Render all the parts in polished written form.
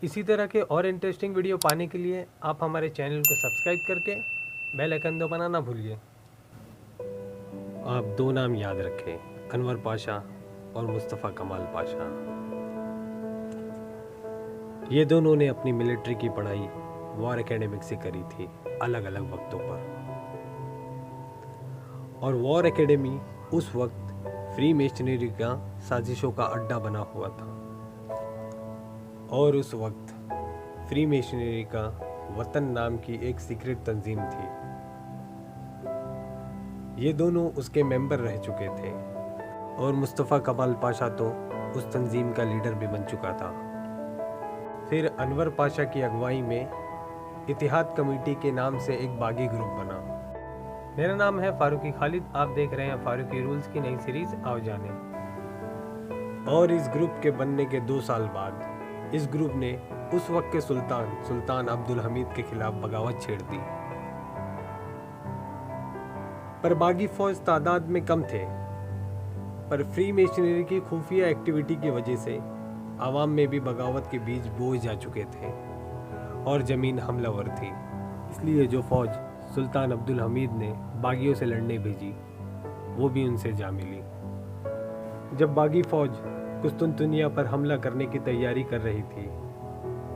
इसी तरह के और इंटरेस्टिंग वीडियो पाने के लिए आप हमारे चैनल को सब्सक्राइब करके बेल आइकन दबाना ना भूलिए। आप दो नाम याद रखें, अनवर पाशा और मुस्तफ़ा कमाल पाशा। ये दोनों ने अपनी मिलिट्री की पढ़ाई वॉर एकेडमिक से करी थी, अलग अलग वक्तों पर। और वॉर एकेडमी उस वक्त फ्री मेशनरी का साजिशों का अड्डा बना हुआ था, और उस वक्त फ्री मेशनरी का वतन नाम की एक सीक्रेट तंजीम थी। ये दोनों उसके मेंबर रह चुके थे, और मुस्तफ़ा कमाल पाशा तो उस तंजीम का लीडर भी बन चुका था। फिर अनवर पाशा की अगुवाई में इतिहाद कमेटी के नाम से एक बागी ग्रुप बना। मेरा नाम है फारूकी खालिद, आप देख रहे हैं फारूकी रूल्स की नई सीरीज आओ जाने। और इस ग्रुप के बनने के 2 साल बाद इस ग्रुप ने उस वक्त के सुल्तान अब्दुल हमीद के खिलाफ बगावत छेड़ दी। पर बागी फौज तादाद में कम थे, पर फ्री मेशनरी की खुफिया एक्टिविटी की वजह से आवाम में भी बगावत के बीज बोए जा चुके थे और ज़मीन हमलावर थी। इसलिए जो फौज सुल्तान अब्दुल हमीद ने बागियों से लड़ने भेजी, वो भी उनसे जा मिली। जब बागी फौज कुस्तुनतुनिया पर हमला करने की तैयारी कर रही थी,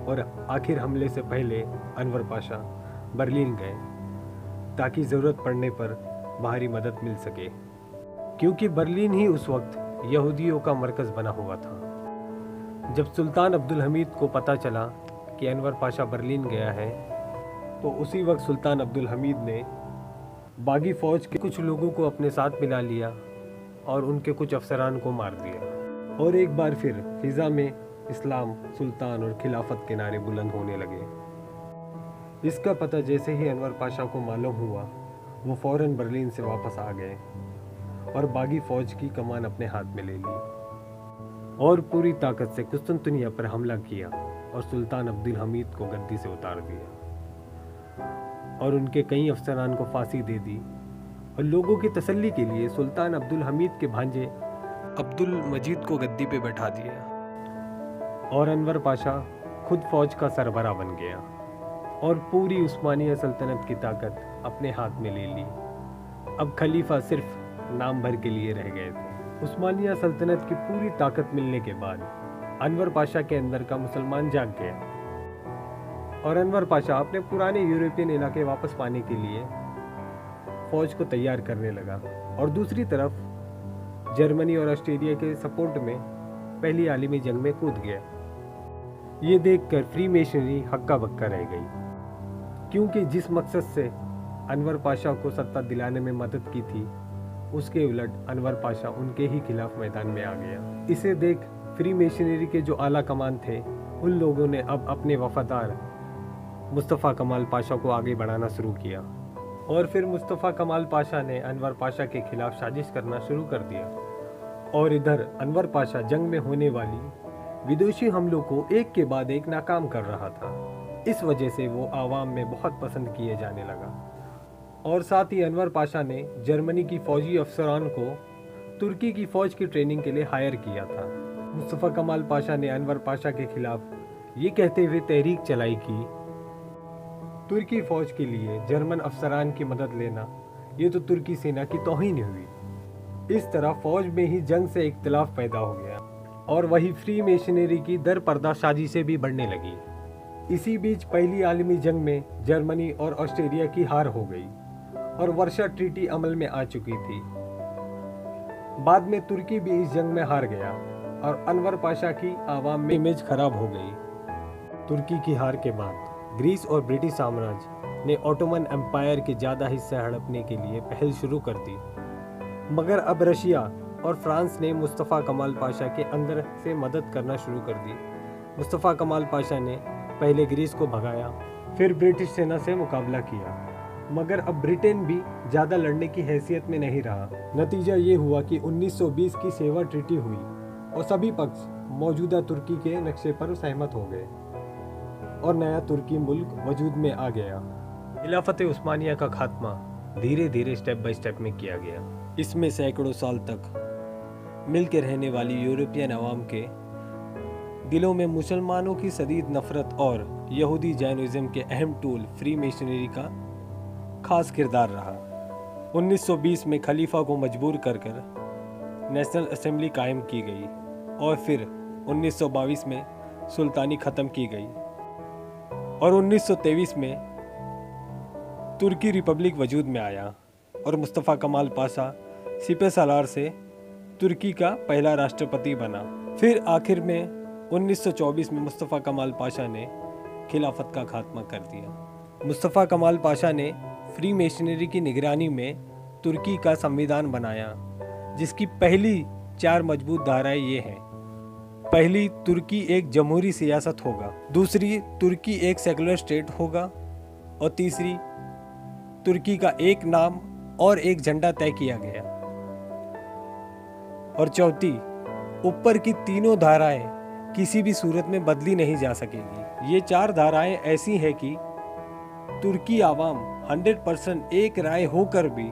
और आखिर हमले से पहले अनवर पाशा बर्लिन गए ताकि ज़रूरत पड़ने पर बाहरी मदद मिल सके, क्योंकि बर्लिन ही उस वक्त यहूदियों का मरकज़ बना हुआ था। जब सुल्तान अब्दुल हमीद को पता चला कि अनवर पाशा बर्लिन गया है, तो उसी वक्त सुल्तान अब्दुल हमीद ने बागी फ़ौज के कुछ लोगों को अपने साथ मिला लिया और उनके कुछ अफसरान को मार दिया। और एक बार फिर फिज़ा में इस्लाम, सुल्तान और खिलाफत के नारे बुलंद होने लगे। इसका पता जैसे ही अनवर पाशा को मालूम हुआ, वो फ़ौरन बर्लिन से वापस आ गए और बागी फ़ौज की कमान अपने हाथ में ले ली और पूरी ताकत से कुस्तुनतुनिया पर हमला किया और सुल्तान अब्दुल हमीद को गद्दी से उतार दिया और उनके कई अफसरान को फांसी दे दी। और लोगों की तसल्ली के लिए सुल्तान अब्दुल हमीद के भांजे अब्दुल मजीद को गद्दी पे बैठा दिया और अनवर पाशा खुद फौज का सरबरा बन गया और पूरी उस्मानिया सल्तनत की ताकत अपने हाथ में ले ली। अब खलीफा सिर्फ नाम भर के लिए रह गए थे। उस्मानिया सल्तनत की पूरी ताकत मिलने के बाद अनवर पाशा के अंदर का मुसलमान जाग गया और अनवर पाशा अपने पुराने यूरोपियन इलाके वापस पाने के लिए फौज को तैयार करने लगा। और दूसरी तरफ जर्मनी और ऑस्ट्रेलिया के सपोर्ट में पहली आलमी जंग में कूद गया। ये देखकर फ्री मेशनरी हक्का बक्का रह गई, क्योंकि जिस मकसद से अनवर पाशा को सत्ता दिलाने में मदद की थी, उसके उलट अनवर पाशा उनके ही खिलाफ मैदान में आ गया। इसे देख फ्री मेशनरी के जो आला कमान थे, उन लोगों ने अब अपने वफादार मुस्तफ़ा कमाल पाशा को आगे बढ़ाना शुरू किया। और फिर मुस्तफ़ा कमाल पाशा ने अनवर पाशा के खिलाफ साजिश करना शुरू कर दिया। और इधर अनवर पाशा जंग में होने वाली विदेशी हमलों को एक के बाद एक नाकाम कर रहा था। इस वजह से वो आवाम में बहुत पसंद किए जाने लगा। और साथ ही अनवर पाशा ने जर्मनी की फौजी अफसरान को तुर्की की फ़ौज की ट्रेनिंग के लिए हायर किया था। मुस्तफ़ा कमाल पाशा ने अनवर पाशा के खिलाफ ये कहते हुए तहरीक चलाई कि तुर्की फ़ौज के लिए जर्मन अफसरान की मदद लेना ये तो तुर्की सेना की तौहीन हुई। इस तरह फ़ौज में ही जंग से इख्तिलाफ पैदा हो गया और वही फ्री मेशनरी की दर पर्दा साजिशें भी बढ़ने लगी। इसी बीच पहली आलमी जंग में जर्मनी और ऑस्ट्रेलिया की हार हो गई और वर्षा ट्रीटी अमल में आ चुकी थी। बाद में तुर्की भी इस जंग में हार गया और अनवर पाशा की आवाम में इमेज खराब हो गई। तुर्की की हार के बाद ग्रीस और ब्रिटिश साम्राज्य ने ऑटोमन एम्पायर के ज़्यादा हिस्से हड़पने के लिए पहल शुरू कर दी, मगर अब रशिया और फ्रांस ने मुस्तफ़ा कमाल पाशा के अंदर से मदद करना शुरू कर दी। मुस्तफ़ा कमाल पाशा ने पहले ग्रीस को भगाया, फिर ब्रिटिश सेना से मुकाबला किया, मगर अब ब्रिटेन भी ज़्यादा लड़ने की हैसियत में नहीं रहा। नतीजा ये हुआ कि 1920 की सेवा ट्रीटी हुई और सभी पक्ष मौजूदा तुर्की के नक्शे पर सहमत हो गए और नया तुर्की मुल्क वजूद में आ गया। खिलाफत उस्मानिया का खात्मा धीरे धीरे स्टेप बाय स्टेप में किया गया। इसमें सैकड़ों साल तक मिल के रहने वाली यूरोपियन अवाम के दिलों में मुसलमानों की शदीद नफरत और यहूदी जैनिज़्म के अहम टूल फ्री मेशनरी का खास किरदार रहा। 1920 में खलीफा को मजबूर कर नेशनल असेंबली कायम की गई और फिर 1922 में सुल्तानी ख़त्म की गई और 1923 में तुर्की रिपब्लिक वजूद में आया और मुस्तफ़ा कमाल पाशा सिपहसालार से तुर्की का पहला राष्ट्रपति बना। फिर आखिर में 1924 में मुस्तफ़ा कमाल पाशा ने खिलाफत का खात्मा कर दिया। मुस्तफ़ा कमाल पाशा ने फ्री मेशनरी की निगरानी में तुर्की का संविधान बनाया, जिसकी पहली 4 मजबूत धाराएं ये हैं। पहली, तुर्की एक जमहूरी सियासत होगा। दूसरी, तुर्की एक सेकुलर स्टेट होगा। और तीसरी, तुर्की का एक नाम और एक झंडा तय किया गया। और चौथी, ऊपर की तीनों धाराएं किसी भी सूरत में बदली नहीं जा सकेगी। ये 4 धाराएं ऐसी हैं कि तुर्की आवाम 100% एक राय होकर भी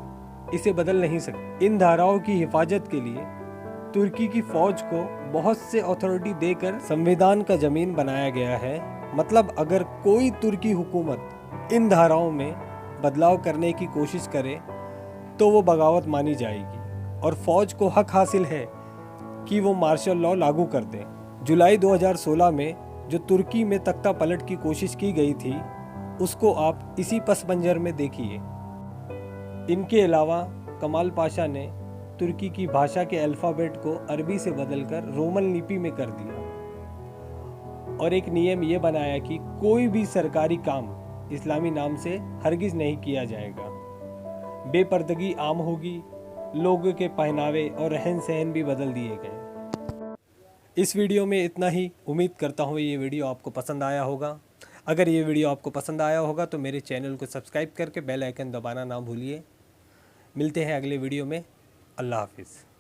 इसे बदल नहीं सकती। इन धाराओं की हिफाजत के लिए तुर्की की फौज को बहुत से अथॉरिटी देकर संविधान का जमीन बनाया गया है। मतलब अगर कोई तुर्की हुकूमत इन धाराओं में बदलाव करने की कोशिश करे तो वो बगावत मानी जाएगी और फौज को हक हासिल है कि वो मार्शल लॉ लागू कर दे। जुलाई 2016 में जो तुर्की में तख्ता पलट की कोशिश की गई थी, उसको आप इसी पस मंजर में देखिए। इनके अलावा कमाल पाशा ने तुर्की की भाषा के अल्फ़ाबेट को अरबी से बदलकर रोमन लिपि में कर दिया और एक नियम ये बनाया कि कोई भी सरकारी काम इस्लामी नाम से हरगिज़ नहीं किया जाएगा। बेपर्दगी आम होगी, लोगों के पहनावे और रहन सहन भी बदल दिए गए। इस वीडियो में इतना ही। उम्मीद करता हूँ ये वीडियो आपको पसंद आया होगा। अगर ये वीडियो आपको पसंद आया होगा तो मेरे चैनल को सब्सक्राइब करके बेल आइकन दबाना ना भूलिए। मिलते हैं अगले वीडियो में। अल्लाह हाफिज़।